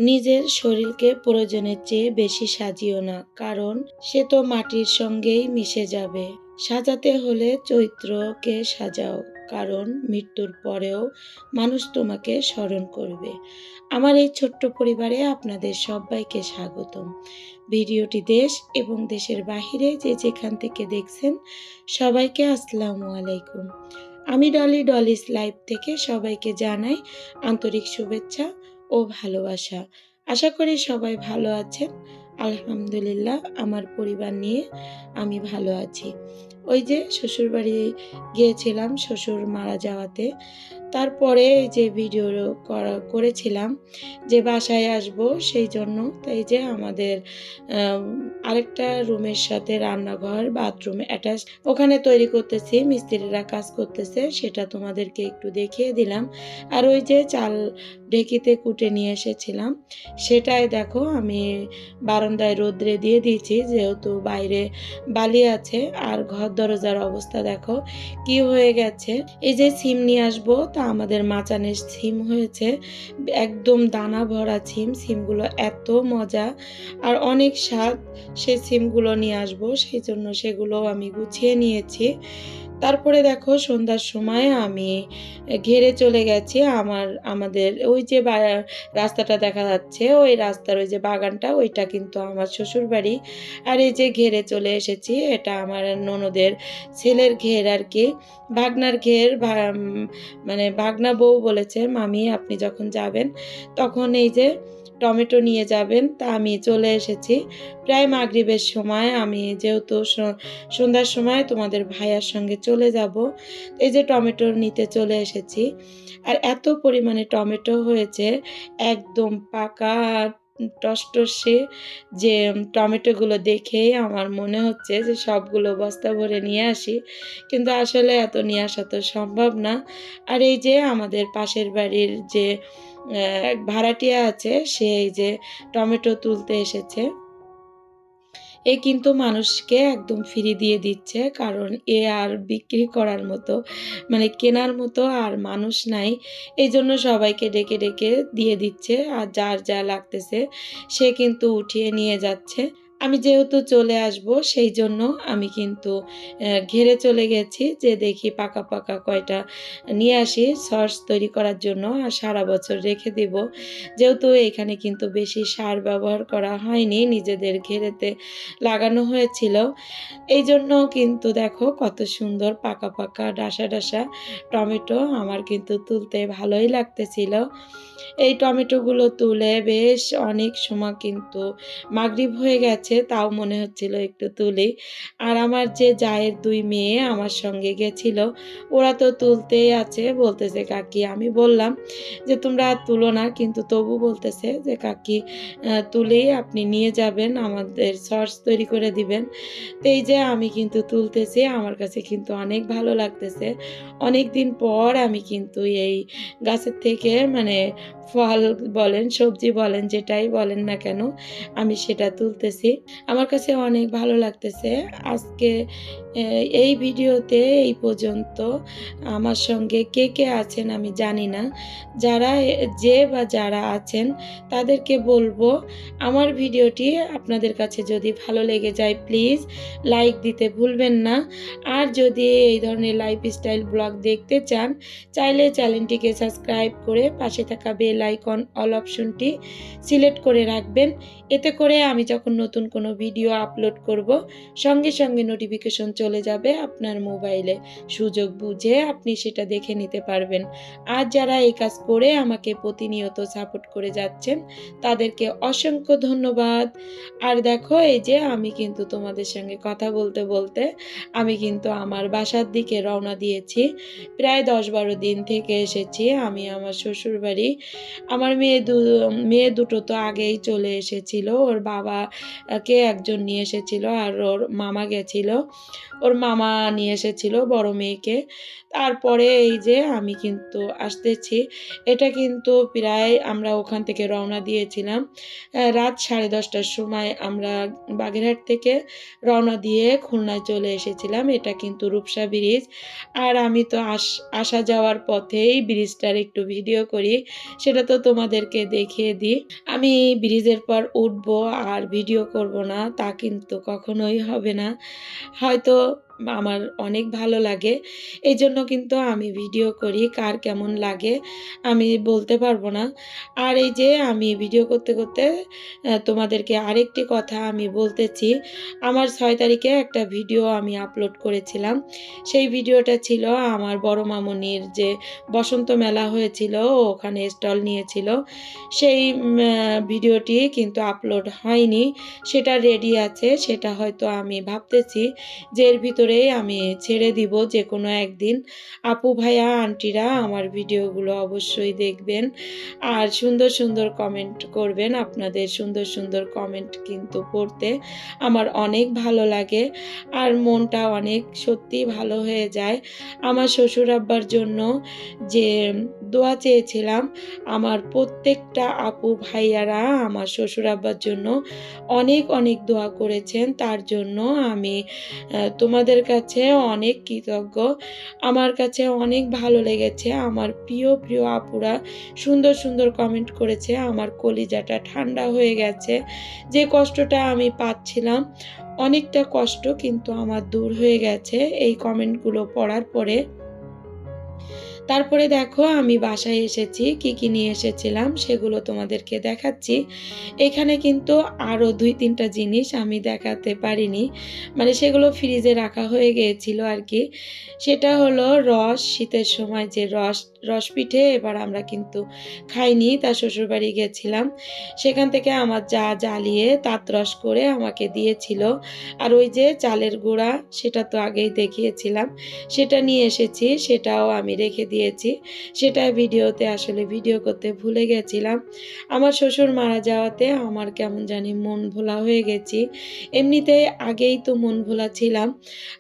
নিজের শরীরকে প্রয়োজনের চেয়ে বেশি সাজিও না, কারণ সে তো মাটির সঙ্গেই মিশে যাবে। সাজাতে হলে চরিত্রকে সাজাও, কারণ মৃত্যুর পরেও মানুষ তোমাকে স্মরণ করবে। আমার এই ছোট্ট পরিবারে আপনাদের সবাইকে স্বাগতম। ভিডিওটি দেশ এবং দেশের বাহিরে যে যেখান থেকে দেখছেন সবাইকে আসসালামু আলাইকুম। আমি ডলিস লাইভ থেকে সবাইকে জানাই আন্তরিক শুভেচ্ছা ও ভালোবাসা। আশা করি সবাই ভালো আছেন। আলহামদুলিল্লাহ, আমার পরিবার নিয়ে আমি ভালো আছি। ওই যে শ্বশুরবাড়ি গিয়েছিলাম শ্বশুর মারা যাওয়াতে, তারপরে যে ভিডিও করেছিলাম যে বাসায় আসব সেই জন্য। তাই যে আমাদের আরেকটা রুমের সাথে রান্নাঘর বাথরুম অ্যাটাচ, ওখানে তৈরি করতেছি, মিস্ত্রিরা কাজ করতেছে, সেটা তোমাদেরকে একটু দেখিয়ে দিলাম। আর ওই যে চাল ঢেকিতে কুটে নিয়ে এসেছিলাম, সেটাই দেখো আমি বারান্দায় রোদ্রে দিয়ে দিয়েছি, যেহেতু বাইরে বালি আছে। আর ঘর দরজার অবস্থা দেখো কি হয়ে গেছে। এই যে সিম নিয়ে আসবো, তা আমাদের মাচানের সিম হয়েছে, একদম দানা ভরা সিম। সিমগুলো এত মজা আর অনেক স্বাদ। সেই সিমগুলো নিয়ে আসবো, সেই জন্য সেগুলো আমি গুছিয়ে নিয়েছি। তারপরে দেখো সন্ধ্যার সময় আমি ঘেরে চলে গেছি। আমাদের ওই যে রাস্তাটা দেখা যাচ্ছে, ওই রাস্তার ওই যে বাগানটা, ওইটা কিন্তু আমার শ্বশুর বাড়ি। আর এই যে ঘেরে চলে এসেছি, এটা আমার ননদের ছেলের ঘের আর কি, ভাগনার ঘের। মানে ভাগনা বউ বলেছে, মামি আপনি যখন যাবেন তখন এই যে টমেটো নিয়ে যাবেন। তা আমি চলে এসেছি প্রায় মাগরিবের সময়। আমি যেহেতু সন্ধ্যার সময় তোমাদের ভাইয়ার সঙ্গে চলে যাব, এই যে টমেটো নিতে চলে এসেছি। আর এত পরিমাণে টমেটো হয়েছে, একদম পাকা টসটসে। যে টমেটোগুলো দেখেই আমার মনে হচ্ছে যে সবগুলো বস্তা ভরে নিয়ে আসি, কিন্তু আসলে এত নিয়ে আসা তো সম্ভব না। আর এই যে আমাদের পাশের বাড়ির যে ভাড়াটিয়া আছে, সে এই যে টমেটো তুলতে এসেছে। এ কিন্তু মানুষকে একদম ফ্রি দিয়ে দিচ্ছে, কারণ এ আর বিক্রি করার মতো, মানে কেনার মতো আর মানুষ নাই। এই জন্য সবাইকে ডেকে ডেকে দিয়ে দিচ্ছে, আর যার যা লাগতেছে সে কিন্তু উঠিয়ে নিয়ে যাচ্ছে। আমি যেহেতু চলে আসব সেই জন্য আমি কিন্তু ঘেরে চলে গেছি, যে দেখি পাকা পাকা কয়টা নিয়ে আসি সস তৈরি করার জন্য, আর সারা বছর রেখে দিব। যেহেতু এখানে কিন্তু বেশি সার ব্যবহার করা হয়নি, নিজেদের ঘেরেতে লাগানো হয়েছিল, এই জন্য কিন্তু দেখো কত সুন্দর পাকা পাকা ডাসা ডাসা টমেটো। আমার কিন্তু তুলতে ভালোই লাগতেছিল। এই টমেটোগুলো তুলে বেশ অনেক সময় কিন্তু মাগরিব হয়ে গেছে, তাও মনে হচ্ছিল একটু তুলি। আর আমার যে জায়ের দুই মেয়ে আমার সঙ্গে গেছিল, ওরা তো তুলতেই আছে, বলতেছে কাকি। আমি বললাম যে তোমরা আর তুলো না, কিন্তু তবু বলতেছে যে কাকি তুলে আপনি নিয়ে যাবেন, আমাদের সস তৈরি করে দিবেন। তো এই যে আমি কিন্তু তুলতেছি, আমার কাছে কিন্তু অনেক ভালো লাগতেছে। অনেক দিন পর আমি কিন্তু এই গাছের থেকে, মানে ফল বলেন সবজি বলেন যেটাই বলেন না কেন, আমি সেটা তুলতেছি। আমার কাছে অনেক ভালো লাগতেছে। আজকে এই ভিডিওতে এই পর্যন্ত। আমার সঙ্গে কে কে আছেন আমি জানি না, যারা আছেন তাদেরকে বলবো আমার ভিডিওটি আপনাদের কাছে যদি ভালো লেগে যায় প্লিজ লাইক দিতে ভুলবেন না। আর যদি এই ধরনের লাইফস্টাইল ব্লগ দেখতে চান, চাইলে চ্যানেলটিকে সাবস্ক্রাইব করে পাশে থাকা বেল আইকন অল অপশনটি সিলেক্ট করে রাখবেন। এতে করে আমি যখন নতুন কোনো ভিডিও আপলোড করব, সঙ্গে সঙ্গে নোটিফিকেশন চলে যাবে আপনার মোবাইলে। সুযোগ বুঝে আপনি সেটা দেখে নিতে পারবেন। আর যারা এই কাজ করে আমাকে প্রতিনিয়ত সাপোর্ট করে যাচ্ছেন, তাদেরকে অসংখ্য ধন্যবাদ। আর দেখো এই যে আমি কিন্তু তোমাদের সঙ্গে কথা বলতে বলতে আমি কিন্তু আমার বাসার দিকে রওনা দিয়েছি। প্রায় 10-12 দিন থেকে এসেছি আমি আমার শ্বশুর বাড়ি। আমার মেয়ে দুটো তো আগেই চলে এসেছিল, ওর বাবাকে একজন নিয়ে এসেছিল আর ওর মামা গেছিল। ওর মামা নিয়ে এসেছিল বড় মেয়েকে। তারপরে এই যে আমি কিন্তু আসতেছি। এটা কিন্তু প্রায় আমরা ওখান থেকে রওনা দিয়েছিলাম। রাত 10:30টার সময় আমরা বাগেরহাট থেকে রওনা দিয়ে খুলনায় চলে এসেছিলাম। এটা কিন্তু রূপসা ব্রিজ। আর আমি তো আসা যাওয়ার পথেই ব্রিজটার একটু ভিডিও করি। সেটা তো তোমাদেরকে দেখিয়ে দিই। আমি ব্রিজের পর উঠবো আর ভিডিও করব না তা কিন্তু কখনোই হবে না। হয়তো আমার অনেক ভালো লাগে। এইজন্য কিন্তু আমি ভিডিও করি। কার কেমন লাগে আমি বলতে পারবো না। আর এই যে আমি ভিডিও করতে, করতে তোমাদেরকে আরেকটি কথা আমি বলতেছি। আমার ৬ তারিখে একটা ভিডিও আমি আপলোড করেছিলাম। সেই ভিডিওটা ছিল আমার বড় মামুনির যে বসন্ত মেলা হয়েছিল, ও ওখানে স্টল নিয়েছিল। সেই ভিডিওটি কিন্তু আপলোড হয়নি। সেটা রেডি আছে। সেটা হয়তো আমি ভাবতেছি যে এর ভিতরেই আমি ছেড়ে দিব যেকোনো একদিন। আপু ভাইয়া আন্টিরা আমার ভিডিওগুলো অবশ্যই দেখবেন আর সুন্দর, সুন্দর কমেন্ট করবেন। আপনাদের সুন্দর, সুন্দর কমেন্ট কিন্তু পড়তে আমার অনেক ভালো লাগে আর মনটা অনেক সত্যিই ভালো হয়ে যায়। আমার শ্বশুর আব্বার জন্য যে দোয়া চেয়েছিলাম, আমার প্রত্যেকটা আপু ভাইয়ারা আমার শ্বশুর আব্বার জন্য অনেক, অনেক দোয়া করেছেন। তার জন্য আমি তোমাদের কাছে অনেক কৃতজ্ঞ। আমার কাছে অনেক ভালো লেগেছে। আমার প্রিয়, প্রিয় আপুরা সুন্দর, সুন্দর কমেন্ট করেছে। আমার কলিজাটা ঠান্ডা হয়ে গেছে। যে কষ্টটা আমি পাচ্ছিলাম, অনেকটা কষ্ট কিন্তু আমার দূর হয়ে গেছে এই কমেন্টগুলো পড়ার পরে। তারপরে দেখো আমি বাসায় এসেছি। কি, কি নিয়ে এসেছিলাম সেগুলো তোমাদেরকে দেখাচ্ছি। এখানে কিন্তু আরও ২-৩টা জিনিস আমি দেখাতে পারিনি। মানে সেগুলো ফ্রিজে রাখা হয়ে গিয়েছিল আরকি। সেটা হলো রস, শীতের সময় যে রস পিঠে এবার আমরা কিন্তু খাইনি। তার শ্বশুরবাড়ি গেছিলাম। সেখান থেকে আমার যা জ্বালিয়ে তাঁতরস করে আমাকে দিয়েছিল। আর ওই যে চালের গুঁড়া সেটা তো আগেই দেখিয়েছিলাম। সেটা নিয়ে এসেছি, সেটাও আমি রেখে দিয়েছি। সেটা ভিডিওতে আসলে ভিডিও করতে ভুলে গেছিলাম। আমার শ্বশুর মারা যাওয়াতে আমার কেমন জানি মন ভোলা হয়ে গেছি। এমনিতে আগেই তো মন ভোলা ছিলাম।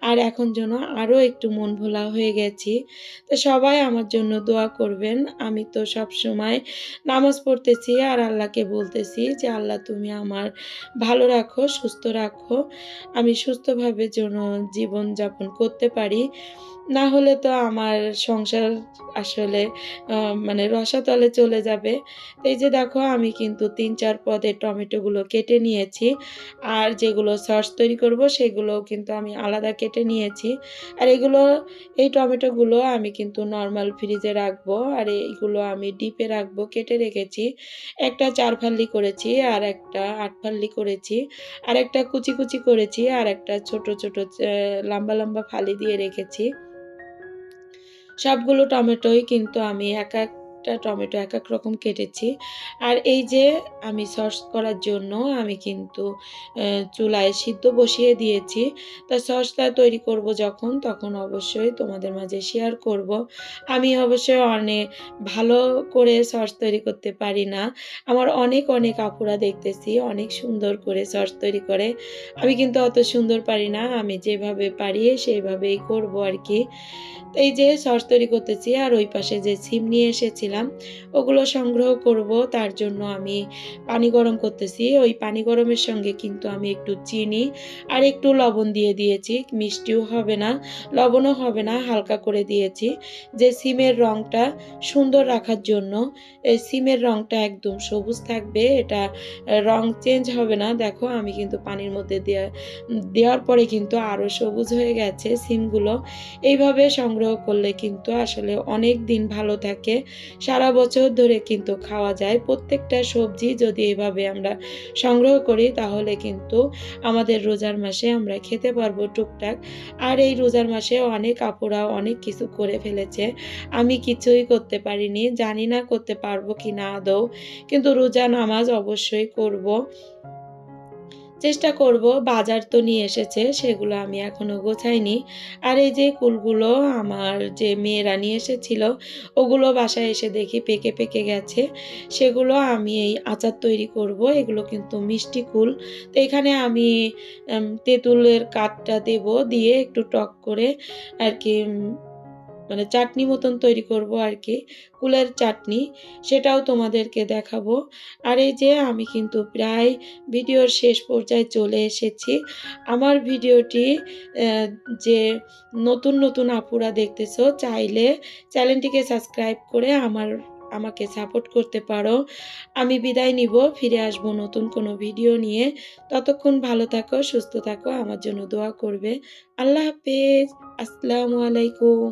আর এখন যেন আরও একটু মন ভোলা হয়ে গেছি। তো সবাই আমার জন্য দোয়া করবেন। আমি তো সবসময় নামাজ পড়তেছি আর আল্লাহকে বলতেছি যে, "আল্লাহ তুমি আমার ভালো রাখো, সুস্থ রাখো। আমি সুস্থভাবে যেন জীবনযাপন করতে পারি। না হলে তো আমার সংসার আসলে মানে রসাতলে চলে যাবে।" এই যে দেখো আমি কিন্তু ৩-৪ পদের টমেটোগুলো কেটে নিয়েছি। আর যেগুলো সস তৈরি করব সেগুলোও কিন্তু আমি আলাদা কেটে নিয়েছি। আর এই টমেটোগুলো আমি কিন্তু নরমাল ফ্রিজে রাখবো। আর এইগুলো আমি ডিপে রাখবো, কেটে রেখেছি। একটা ৪ ফাল্লি করেছি, আর একটা ৮ ফাল্লি করেছি। আরেকটা কুচি, কুচি করেছি। আর একটা ছোট, ছোট লম্বা, লম্বা ফালি দিয়ে রেখেছি। সবগুলো টমেটোই কিন্তু আমি একেকটা টমেটো একেক রকম কেটেছি। আর এই যে আমি সস করার জন্য আমি কিন্তু চুলায় সিদ্ধ বসিয়ে দিয়েছি। তা সসটা তৈরি করব যখন তখন অবশ্যই তোমাদের মাঝে শেয়ার করব। আমি অবশ্যই অনেক ভালো করে সস তৈরি করতে পারি না। আমার অনেক, অনেক আপুরা দেখতেছি অনেক সুন্দর করে সস তৈরি করে। আমি কিন্তু অত সুন্দর পারি না। আমি যেভাবে পারি সেইভাবেই করব আরকি। এই যে সস তৈরি করতেছি আর ওই পাশে যে সিম নিয়ে এসেছিলাম ওগুলো সংগ্রহ করব। তার জন্য আমি পানি গরম করতেছি। ওই পানি গরমের সঙ্গে কিন্তু আমি একটু চিনি আর একটু লবণ দিয়ে দিয়েছি। মিষ্টিও হবে না, লবণও হবে না, হালকা করে দিয়েছি। যে সিমের রংটা সুন্দর রাখার জন্য। এই সিমের রংটা একদম সবুজ থাকবে। এটা রং চেঞ্জ হবে না। দেখো আমি কিন্তু পানির মধ্যে দেওয়ার পরে কিন্তু আরও সবুজ হয়ে গেছে সিমগুলো। এইভাবে সংগ্রহ করলে কিন্তু আসলে অনেক দিন ভালো থাকে। সারা বছর ধরে কিন্তু খাওয়া যায়। প্রত্যেকটা সবজি যদি এভাবে আমরা সংগ্রহ করি তাহলে কিন্তু আমাদের রোজার মাসে আমরা খেতে পারবো টুকটাক। আর এই রোজার মাসে অনেক আপুরা অনেক কিছু করে ফেলেছে। আমি কিছুই করতে পারিনি। জানি না করতে পারবো কিনা আদৌ। কিন্তু রোজা নামাজ অবশ্যই করব। চেষ্টা করব। বাজার তো নিয়ে এসেছে, সেগুলো আমি এখনো গোছাইনি। আর এই যে কুলগুলো আমার যে মেয়েরা নিয়ে এসেছিল, ওগুলো বাসায় এসে দেখি পেকে গেছে। সেগুলো আমি এই আচার তৈরি করব। এগুলো কিন্তু মিষ্টি কুল। তো এখানে আমি তেঁতুলের কাঠটা দেব, দিয়ে একটু টক করে আরকি মানে চাটনি মতন তৈরি করব আরকি। কুলের চাটনি, সেটাও তোমাদেরকে দেখাবো। আর এই যে আমি কিন্তু প্রায় ভিডিওর শেষ পর্যায়ে চলে এসেছি। আমার ভিডিওটি যে নতুন আপুরা দেখতেছো, চাইলে চ্যানেলটিকে সাবস্ক্রাইব করে আমাকে সাপোর্ট করতে পারো। আমি বিদায় নিব, ফিরে আসবো নতুন কোনো ভিডিও নিয়ে। ততক্ষণ ভালো থাকো, সুস্থ থাকো, আমার জন্য দোয়া করবে। আল্লাহ হাফেজ। আসসালামু আলাইকুম।